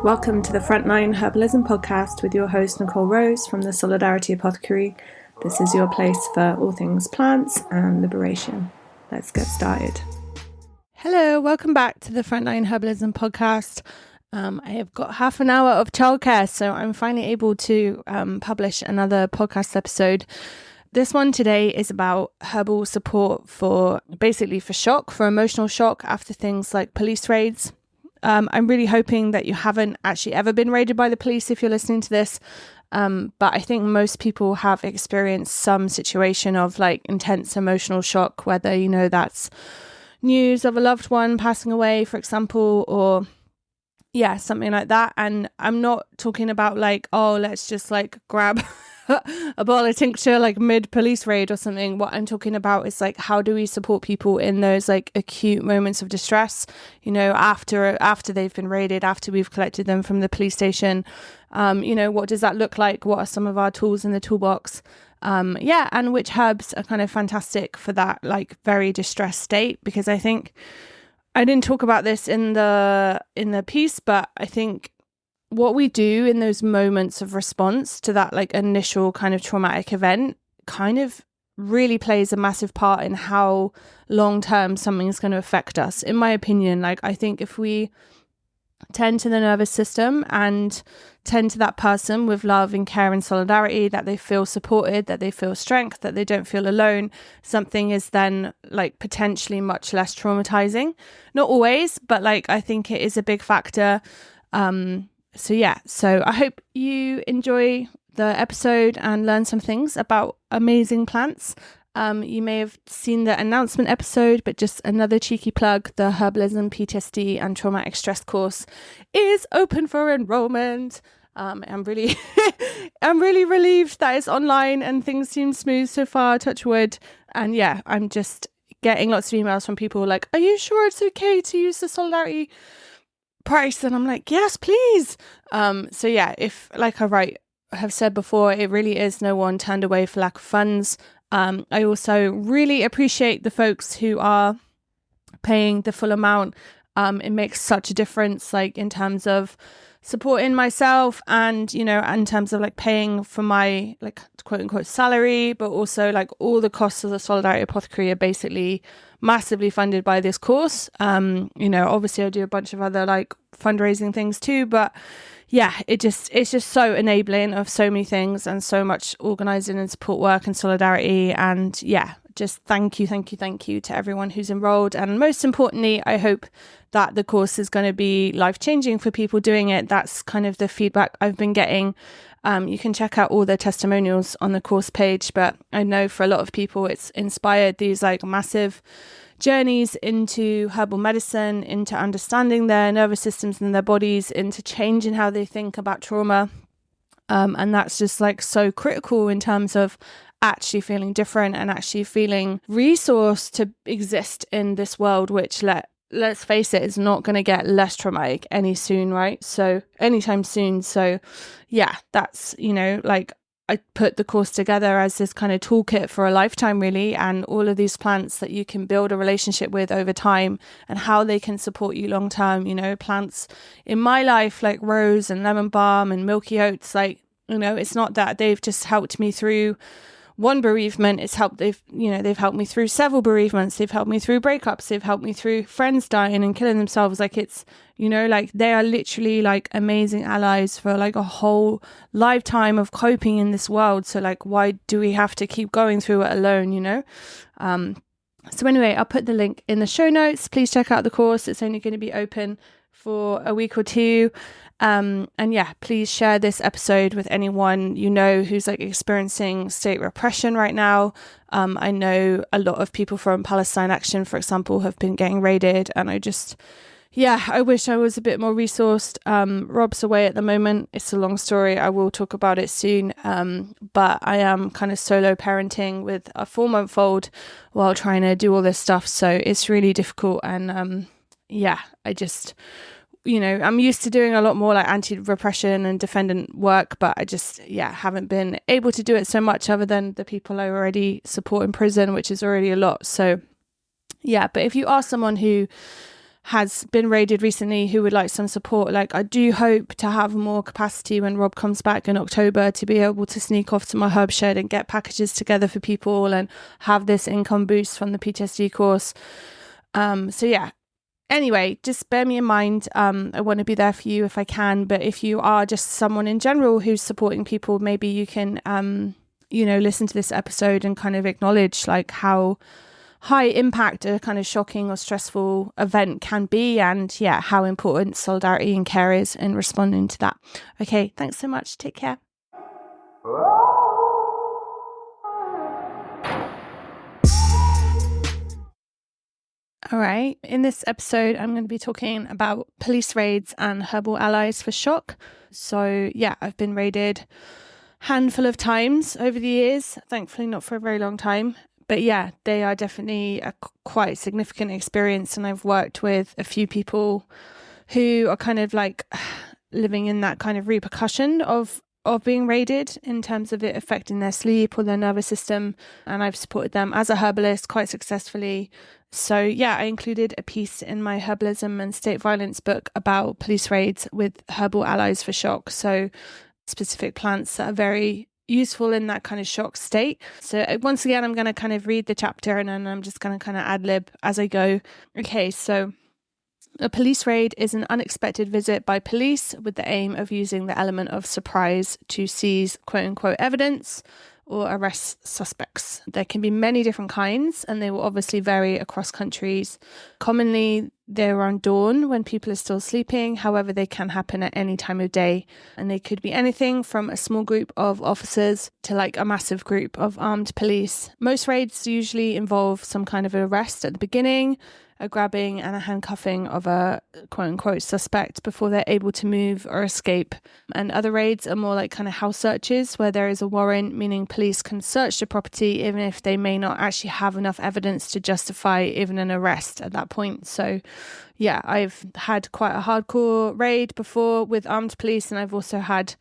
Welcome to the Frontline Herbalism podcast with your host Nicole Rose from the Solidarity Apothecary. This is your place for all things plants and liberation. Let's get started. Hello, welcome back to the Frontline Herbalism podcast. I have got half an hour of childcare, so I'm finally able to publish another podcast episode. This one today is about herbal support for shock, for emotional shock after things like police raids. I'm really hoping that you haven't actually ever been raided by the police if you're listening to this. But I think most people have experienced some situation of like intense emotional shock, whether, that's news of a loved one passing away, for example, or something like that. And I'm not talking about like, oh, let's just like grab a bottle of tincture like mid police raid or something. What I'm talking about is like, how do we support people in those like acute moments of distress, after they've been raided, after we've collected them from the police station. What does that look like? What are some of our tools in the toolbox? And which herbs are kind of fantastic for that like very distressed state? Because I think I didn't talk about this in the piece, but I think what we do in those moments of response to that like initial kind of traumatic event kind of really plays a massive part in how long term something is going to affect us. In my opinion, like I think if we tend to the nervous system and tend to that person with love and care and solidarity, that they feel supported, that they feel strength, that they don't feel alone, something is then like potentially much less traumatizing. Not always, but like I think it is a big factor. So I hope you enjoy the episode and learn some things about amazing plants. You may have seen the announcement episode, but just another cheeky plug, the Herbalism, PTSD and Traumatic Stress course is open for enrollment. I'm really relieved that it's online and things seem smooth so far, touch wood. And I'm just getting lots of emails from people like, are you sure it's okay to use the Solidarity price? And I'm like, yes, please. If like I have said before, it really is no one turned away for lack of funds. I also really appreciate the folks who are paying the full amount. It makes such a difference, like in terms of supporting myself and, in terms of like paying for my like quote unquote salary, but also like all the costs of the Solidarity Apothecary are basically massively funded by this course. Obviously I do a bunch of other like fundraising things too, but it's just so enabling of so many things and so much organizing and support work and solidarity. And just thank you to everyone who's enrolled. And most importantly, I hope that the course is going to be life-changing for people doing it. That's kind of the feedback I've been getting. You can check out all the testimonials on the course page, but I know for a lot of people it's inspired these like massive journeys into herbal medicine, into understanding their nervous systems and their bodies, into changing how they think about trauma. And that's just like so critical in terms of actually feeling different and actually feeling resourced to exist in this world, which let's face it, is not going to get less traumatic anytime soon. So that's, I put the course together as this kind of toolkit for a lifetime, really, and all of these plants that you can build a relationship with over time and how they can support you long term. Plants in my life like rose and lemon balm and milky oats, it's not that they've just helped me through one bereavement. They've helped me through several bereavements. They've helped me through breakups. They've helped me through friends dying and killing themselves. Like it's, they are literally like amazing allies for like a whole lifetime of coping in this world. So like, why do we have to keep going through it alone, So anyway, I'll put the link in the show notes. Please check out the course. It's only going to be open for a week or two. Please share this episode with anyone who's like experiencing state repression right now. I know a lot of people from Palestine Action, for example, have been getting raided, and I wish I was a bit more resourced. Rob's away at the moment. It's a long story. I will talk about it soon. But I am kind of solo parenting with a 4-month-old while trying to do all this stuff. So it's really difficult. And I just I'm used to doing a lot more like anti-repression and defendant work, but I just, haven't been able to do it so much other than the people I already support in prison, which is already a lot. So, but if you are someone who has been raided recently who would like some support. Like, I do hope to have more capacity when Rob comes back in October to be able to sneak off to my herb shed and get packages together for people and have this income boost from the PTSD course. So yeah. Anyway, just bear me in mind. I want to be there for you if I can. But if you are just someone in general who's supporting people, maybe you can, listen to this episode and kind of acknowledge like how high impact a kind of shocking or stressful event can be, and yeah, how important solidarity and care is in responding to that. Okay, thanks so much. Take care. All right, in this episode, I'm going to be talking about police raids and herbal allies for shock. So yeah, I've been raided a handful of times over the years, thankfully not for a very long time. But yeah, they are definitely a quite significant experience. And I've worked with a few people who are kind of like living in that kind of repercussion of being raided in terms of it affecting their sleep or their nervous system. And I've supported them as a herbalist quite successfully. So yeah, I included a piece in my Herbalism and State Violence book about police raids with herbal allies for shock. So specific plants that are very useful in that kind of shock state. So once again, I'm going to kind of read the chapter and then I'm just going to kind of ad-lib as I go. Okay, so a police raid is an unexpected visit by police with the aim of using the element of surprise to seize quote-unquote evidence or arrest suspects. There can be many different kinds and they will obviously vary across countries. Commonly, they're around dawn when people are still sleeping. However, they can happen at any time of day. And they could be anything from a small group of officers to like a massive group of armed police. Most raids usually involve some kind of arrest at the beginning, a grabbing and a handcuffing of a quote-unquote suspect before they're able to move or escape. And other raids are more like kind of house searches where there is a warrant, meaning police can search the property even if they may not actually have enough evidence to justify even an arrest at that point. So yeah, I've had quite a hardcore raid before with armed police, and I've also had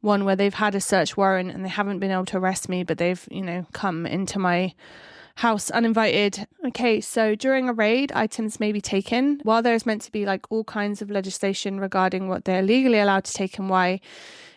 one where they've had a search warrant and they haven't been able to arrest me, but they've, come into my house uninvited. Okay, so during a raid, items may be taken. While there's meant to be like all kinds of legislation regarding what they're legally allowed to take and why,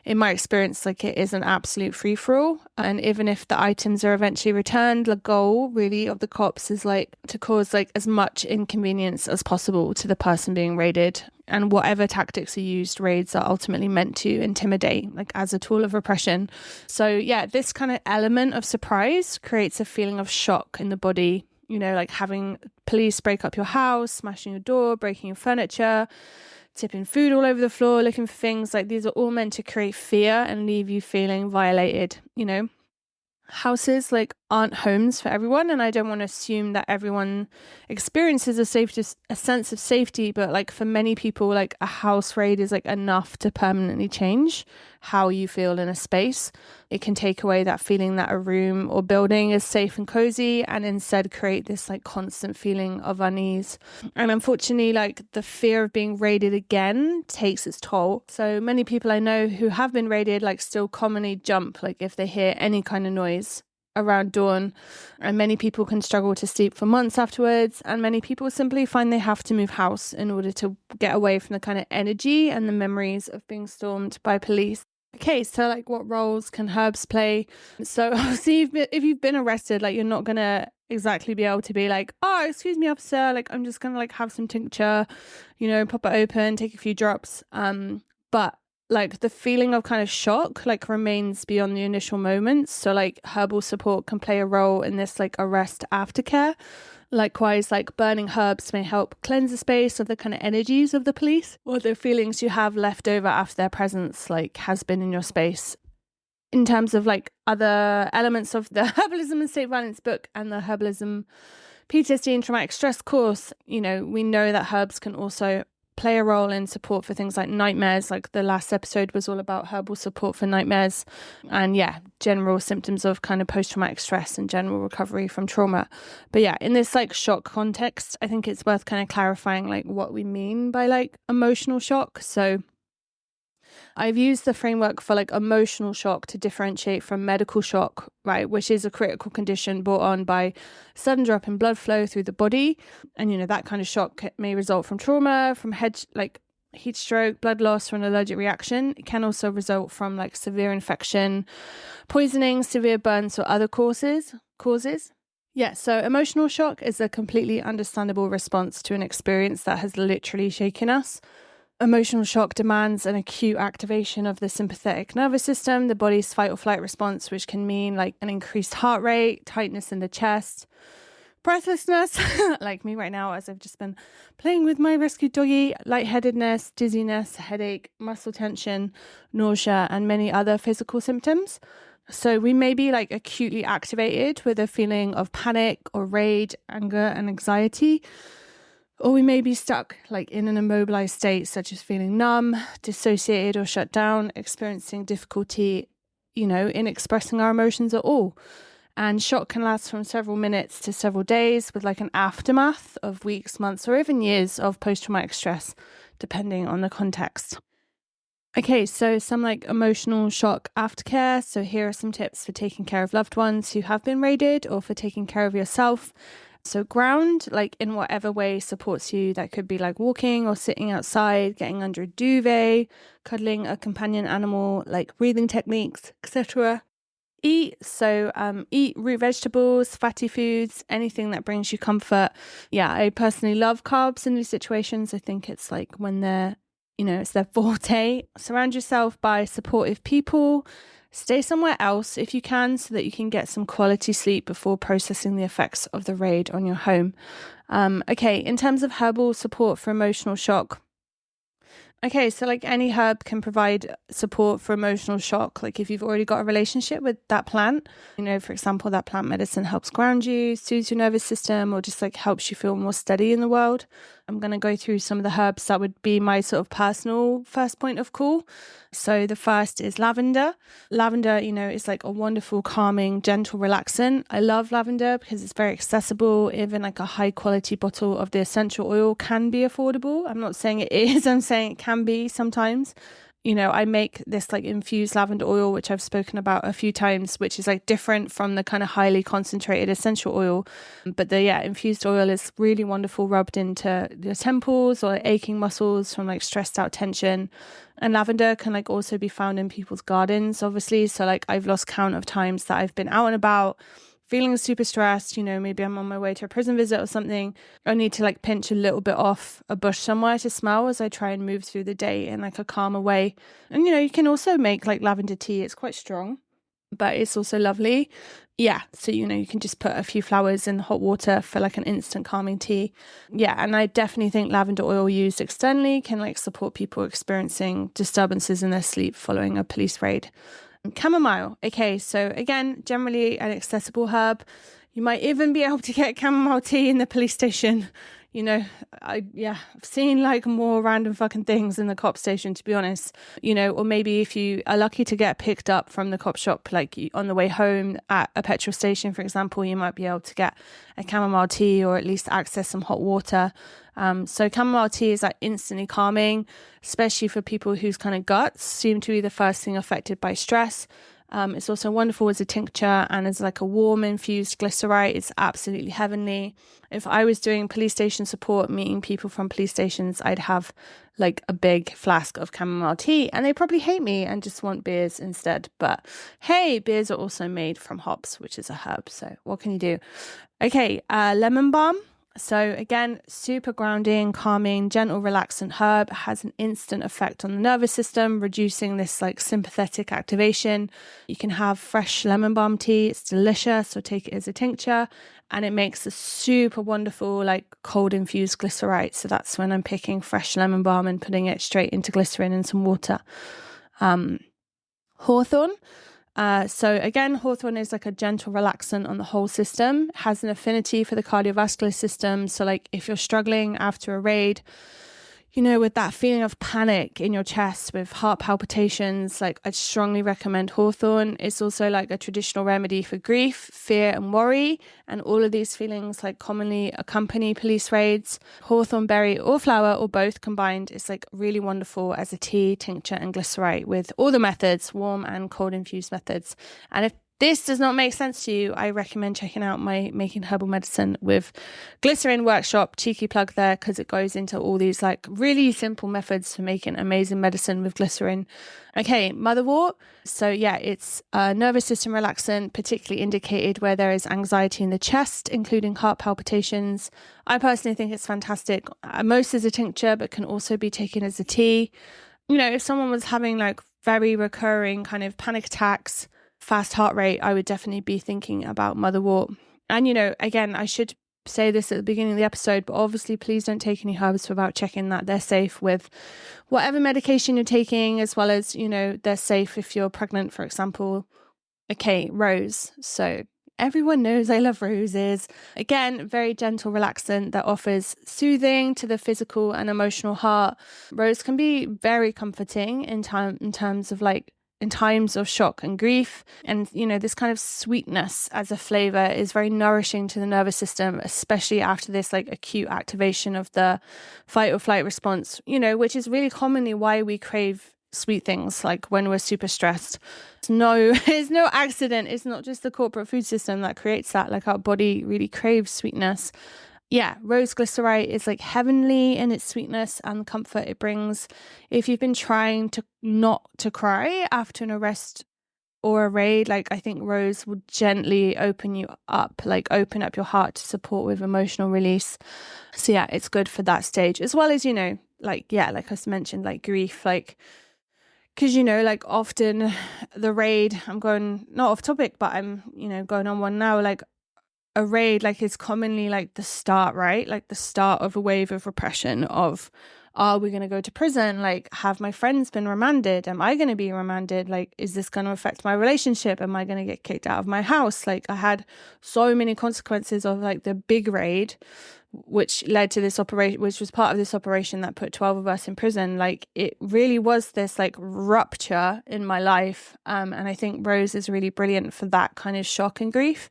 in my experience, like it is an absolute free-for-all. And even if the items are eventually returned, the goal really of the cops is like to cause like as much inconvenience as possible to the person being raided. And whatever tactics are used, raids are ultimately meant to intimidate, like as a tool of repression. So yeah, this kind of element of surprise creates a feeling of shock in the body, like having police break up your house, smashing your door, breaking your furniture, tipping food all over the floor, looking for things. Like these are all meant to create fear and leave you feeling violated, Houses like aren't homes for everyone, and I don't want to assume that everyone experiences a sense of safety, but like for many people, like a house raid is like enough to permanently change how you feel in a space. It can take away that feeling that a room or building is safe and cozy and instead create this like constant feeling of unease. And unfortunately, like the fear of being raided again takes its toll. So many people I know who have been raided like still commonly jump like if they hear any kind of noise around dawn, and many people can struggle to sleep for months afterwards, and many people simply find they have to move house in order to get away from the kind of energy and the memories of being stormed by police. Okay, so like what roles can herbs play? So obviously if you've been arrested, like you're not going to exactly be able to be like, oh, excuse me, officer, like I'm just going to like have some tincture, pop it open, take a few drops. But like the feeling of kind of shock like remains beyond the initial moments. So like herbal support can play a role in this like arrest aftercare. Likewise, like burning herbs may help cleanse the space of the kind of energies of the police or the feelings you have left over after their presence like has been in your space. In terms of like other elements of the Herbalism and State Violence book and the Herbalism PTSD and Traumatic Stress course, we know that herbs can also play a role in support for things like nightmares. Like the last episode was all about herbal support for nightmares and general symptoms of kind of post-traumatic stress and general recovery from trauma. But yeah, in this like shock context, I think it's worth kind of clarifying like what we mean by like emotional shock. So I've used the framework for like emotional shock to differentiate from medical shock, right, which is a critical condition brought on by sudden drop in blood flow through the body. And, you know, that kind of shock may result from trauma, from heat stroke, blood loss, or an allergic reaction. It can also result from like severe infection, poisoning, severe burns, or other causes. Yeah, so emotional shock is a completely understandable response to an experience that has literally shaken us. Emotional shock demands an acute activation of the sympathetic nervous system, the body's fight or flight response, which can mean like an increased heart rate, tightness in the chest, breathlessness, like me right now as I've just been playing with my rescue doggy, lightheadedness, dizziness, headache, muscle tension, nausea, and many other physical symptoms. So we may be like acutely activated with a feeling of panic or rage, anger, and anxiety. Or we may be stuck like in an immobilized state, such as feeling numb, dissociated, or shut down, experiencing difficulty, you know, in expressing our emotions at all. And shock can last from several minutes to several days, with like an aftermath of weeks, months, or even years of post-traumatic stress, depending on the context. Okay, so some like emotional shock aftercare. So here are some tips for taking care of loved ones who have been raided, or for taking care of yourself. So ground, like in whatever way supports you. That could be like walking or sitting outside, getting under a duvet, cuddling a companion animal, like breathing techniques, etc. Eat, so eat root vegetables, fatty foods, anything that brings you comfort. Yeah, I personally love carbs in these situations. I think it's like when they're, you know, it's their forte. Surround yourself by supportive people. Stay somewhere else if you can, so that you can get some quality sleep before processing the effects of the raid on your home. Okay, in terms of herbal support for emotional shock. Okay, so like any herb can provide support for emotional shock. Like if you've already got a relationship with that plant, you know, for example, that plant medicine helps ground you, soothes your nervous system, or just like helps you feel more steady in the world. I'm going to go through some of the herbs that would be my sort of personal first point of call. So the first is lavender. Lavender, you know, is like a wonderful, calming, gentle relaxant. I love lavender because it's very accessible. Even like a high quality bottle of the essential oil can be affordable. I'm not saying it is, I'm saying it can be sometimes. You know, I make this like infused lavender oil, which I've spoken about a few times, which is like different from the kind of highly concentrated essential oil. But the infused oil is really wonderful, rubbed into your temples or aching muscles from like stressed out tension. And lavender can like also be found in people's gardens, obviously. So like I've lost count of times that I've been out and about, feeling super stressed, you know, maybe I'm on my way to a prison visit or something. I need to like pinch a little bit off a bush somewhere to smell as I try and move through the day in like a calmer way. And, you know, you can also make like lavender tea. It's quite strong, but it's also lovely. Yeah. So, you know, you can just put a few flowers in hot water for like an instant calming tea. Yeah. And I definitely think lavender oil used externally can like support people experiencing disturbances in their sleep following a police raid. Chamomile. Okay, so again, generally an accessible herb. You might even be able to get chamomile tea in the police station. You know, I've seen like more random fucking things in the cop station, to be honest. You know, or maybe if you are lucky to get picked up from the cop shop, like on the way home at a petrol station, for example, you might be able to get a chamomile tea or at least access some hot water. So chamomile tea is like instantly calming, especially for people whose kind of guts seem to be the first thing affected by stress. It's also wonderful as a tincture and as like a warm infused glycerite. It's absolutely heavenly. If I was doing police station support, meeting people from police stations, I'd have like a big flask of chamomile tea and they probably hate me and just want beers instead. But hey, beers are also made from hops, which is a herb. So what can you do? Okay, lemon balm. So again, super grounding, calming, gentle, relaxant herb, has an instant effect on the nervous system, reducing this like sympathetic activation. You can have fresh lemon balm tea. It's delicious, or take it as a tincture, and it makes a super wonderful like cold infused glycerite. So that's when I'm picking fresh lemon balm and putting it straight into glycerin and some water. Hawthorn. So again, hawthorn is like a gentle relaxant on the whole system, has an affinity for the cardiovascular system. So like if you're struggling after a raid, with that feeling of panic in your chest with heart palpitations, like I'd strongly recommend hawthorn. It's also like a traditional remedy for grief, fear and worry. And all of these feelings like commonly accompany police raids. Hawthorn berry or flower or both combined is like really wonderful as a tea, tincture and glycerite with all the methods, warm and cold infused methods. And if this does not make sense to you, I recommend checking out my Making Herbal Medicine with Glycerin workshop, cheeky plug there, because it goes into all these like really simple methods for making amazing medicine with glycerin. Okay, motherwort. So yeah, it's a nervous system relaxant, particularly indicated where there is anxiety in the chest, including heart palpitations. I personally think it's fantastic. Most as a tincture, but can also be taken as a tea. If someone was having like very recurring kind of panic attacks, fast heart rate, I would definitely be thinking about motherwort. And, again, I should say this at the beginning of the episode, but obviously please don't take any herbs without checking that they're safe with whatever medication you're taking, as well as, they're safe if you're pregnant, for example. Okay, rose. So everyone knows I love roses. Again, very gentle relaxant that offers soothing to the physical and emotional heart. Rose can be very comforting in terms of like in times of shock and grief. And, this kind of sweetness as a flavor is very nourishing to the nervous system, especially after this like acute activation of the fight or flight response, which is really commonly why we crave sweet things like when we're super stressed. It's no accident. It's not just the corporate food system that creates that. Like our body really craves sweetness. Yeah, rose glycerite is like heavenly in its sweetness and comfort it brings. If you've been trying to not to cry after an arrest or a raid, like I think rose will gently open you up, like open up your heart to support with emotional release. So yeah, it's good for that stage, as well as, like I mentioned, like grief, like, because, like often the raid, I'm going not off topic, but I'm, going on one now, like a raid like is commonly like the start, right? Like the start of a wave of repression of, are we going to go to prison? Like, have my friends been remanded? Am I going to be remanded? Like, is this going to affect my relationship? Am I going to get kicked out of my house? Like, I had so many consequences of like the big raid, which led to this operation, which was part of this operation that put 12 of us in prison. Like, it really was this like rupture in my life. And I think rose is really brilliant for that kind of shock and grief.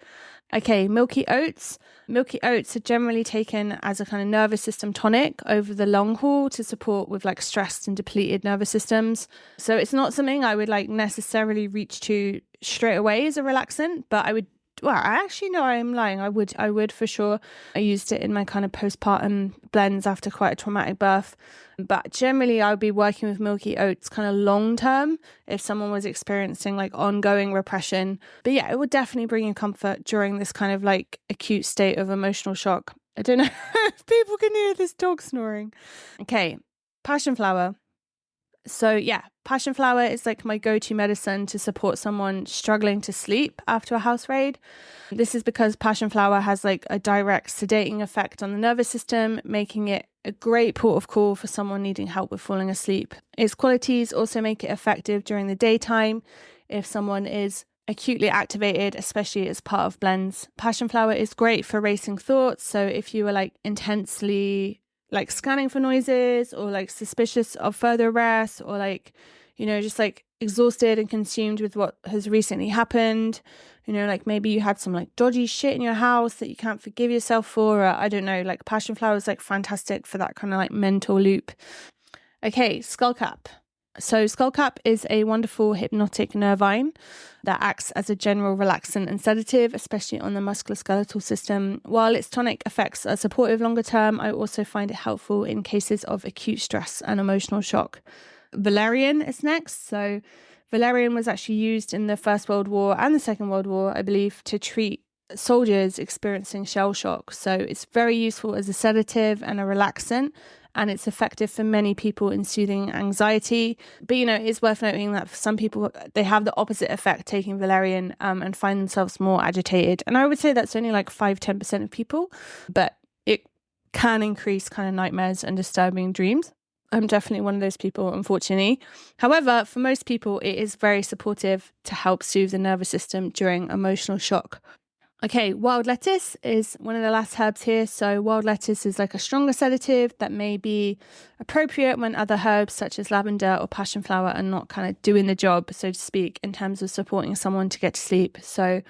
Okay, milky oats. Milky oats are generally taken as a kind of nervous system tonic over the long haul to support with like stressed and depleted nervous systems. So it's not something I would like necessarily reach to straight away as a relaxant, but I'm lying. I would for sure. I used it in my kind of postpartum blends after quite a traumatic birth. But generally, I would be working with milky oats kind of long term if someone was experiencing like ongoing repression. But yeah, it would definitely bring you comfort during this kind of like acute state of emotional shock. I don't know if people can hear this dog snoring. Okay, passion flower. So yeah, passion flower is like my go-to medicine to support someone struggling to sleep after a house raid. This is because passion flower has like a direct sedating effect on the nervous system, making it a great port of call for someone needing help with falling asleep. Its qualities also make it effective during the daytime if someone is acutely activated, especially as part of blends. Passion flower is great for racing thoughts. So if you were like intensely like scanning for noises or like suspicious of further arrest or like, just like exhausted and consumed with what has recently happened, like maybe you had some like dodgy shit in your house that you can't forgive yourself for, or I don't know, like passion flower is like fantastic for that kind of like mental loop. Okay, skullcap. So skullcap is a wonderful hypnotic nervine that acts as a general relaxant and sedative, especially on the musculoskeletal system. While its tonic effects are supportive longer term, I also find it helpful in cases of acute stress and emotional shock. Valerian is next. So valerian was actually used in the First World War and the Second World War, I believe, to treat soldiers experiencing shell shock. So it's very useful as a sedative and a relaxant, and it's effective for many people in soothing anxiety. But, it's worth noting that for some people, they have the opposite effect taking valerian and find themselves more agitated. And I would say that's only like 5-10% of people, but it can increase kind of nightmares and disturbing dreams. I'm definitely one of those people, unfortunately. However, for most people, it is very supportive to help soothe the nervous system during emotional shock. Okay, wild lettuce is one of the last herbs here. So wild lettuce is like a stronger sedative that may be appropriate when other herbs such as lavender or passion flower are not kind of doing the job, so to speak, in terms of supporting someone to get to sleep. So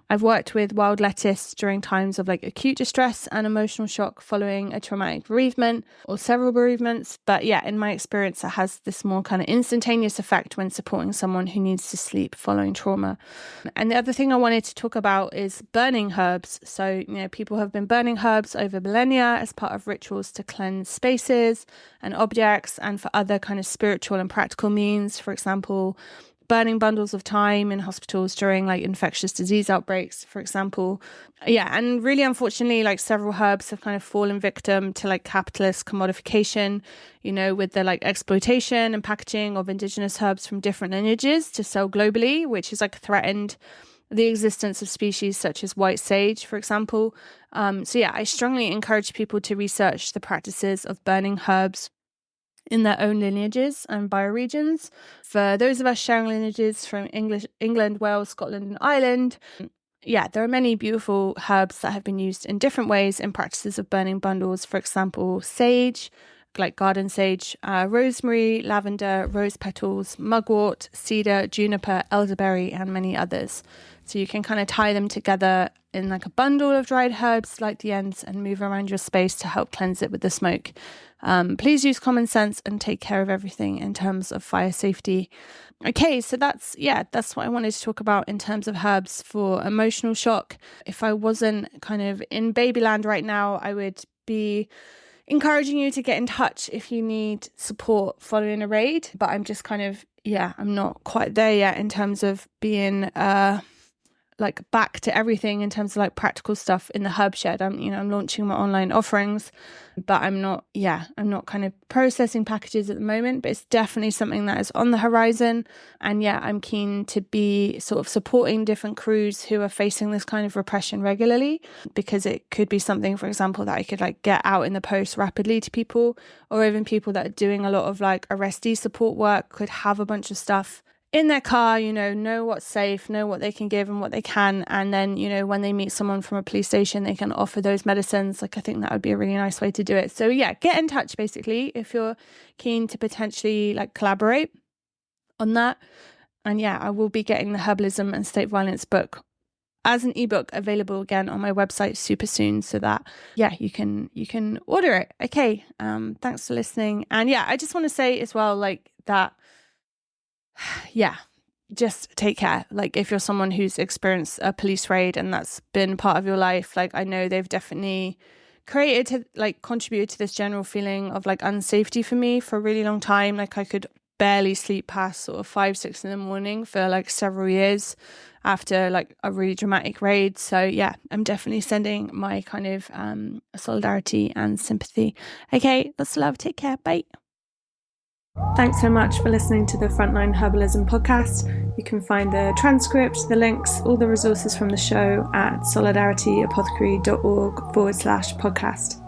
I've worked with wild lettuce during times of like acute distress and emotional shock following a traumatic bereavement or several bereavements. But yeah, in my experience, it has this more kind of instantaneous effect when supporting someone who needs to sleep following trauma. And the other thing I wanted to talk about is burning herbs. So, people have been burning herbs over millennia as part of rituals to cleanse spaces and objects and for other kind of spiritual and practical means. For example, burning bundles of thyme in hospitals during like infectious disease outbreaks, for example. Yeah, and really unfortunately, like several herbs have kind of fallen victim to like capitalist commodification, with the like exploitation and packaging of indigenous herbs from different lineages to sell globally, which has like threatened the existence of species such as white sage, for example. So yeah, I strongly encourage people to research the practices of burning herbs in their own lineages and bioregions. For those of us sharing lineages from England, Wales, Scotland, and Ireland, yeah, there are many beautiful herbs that have been used in different ways in practices of burning bundles. For example, sage, like garden sage, rosemary, lavender, rose petals, mugwort, cedar, juniper, elderberry, and many others. So you can kind of tie them together in like a bundle of dried herbs, light the ends, and move around your space to help cleanse it with the smoke. Please use common sense and take care of everything in terms of fire safety. Okay, so that's what I wanted to talk about in terms of herbs for emotional shock. If I wasn't kind of in babyland right now, I would be encouraging you to get in touch if you need support following a raid. But I'm just kind of, I'm not quite there yet in terms of being like back to everything in terms of like practical stuff in the herb shed. I'm launching my online offerings, but I'm not kind of processing packages at the moment, but it's definitely something that is on the horizon. And I'm keen to be sort of supporting different crews who are facing this kind of repression regularly, because it could be something, for example, that I could like get out in the post rapidly to people, or even people that are doing a lot of like arrestee support work could have a bunch of stuff in their car, know what's safe, know what they can give and what they can. And then, when they meet someone from a police station, they can offer those medicines. Like, I think that would be a really nice way to do it. So get in touch basically if you're keen to potentially like collaborate on that. And I will be getting the Herbalism and State Violence book as an ebook available again on my website super soon, so that you can order it. Okay, thanks for listening. And I just want to say as well, like that, just take care. Like, if you're someone who's experienced a police raid and that's been part of your life, like I know they've definitely contributed to this general feeling of like unsafety for me for a really long time. Like, I could barely sleep past sort of 5-6 in the morning for like several years after like a really dramatic raid. So I'm definitely sending my kind of solidarity and sympathy. Okay, lots of love. Take care. Bye. Thanks so much for listening to the Frontline Herbalism podcast. You can find the transcript, the links, all the resources from the show at solidarityapothecary.org/podcast.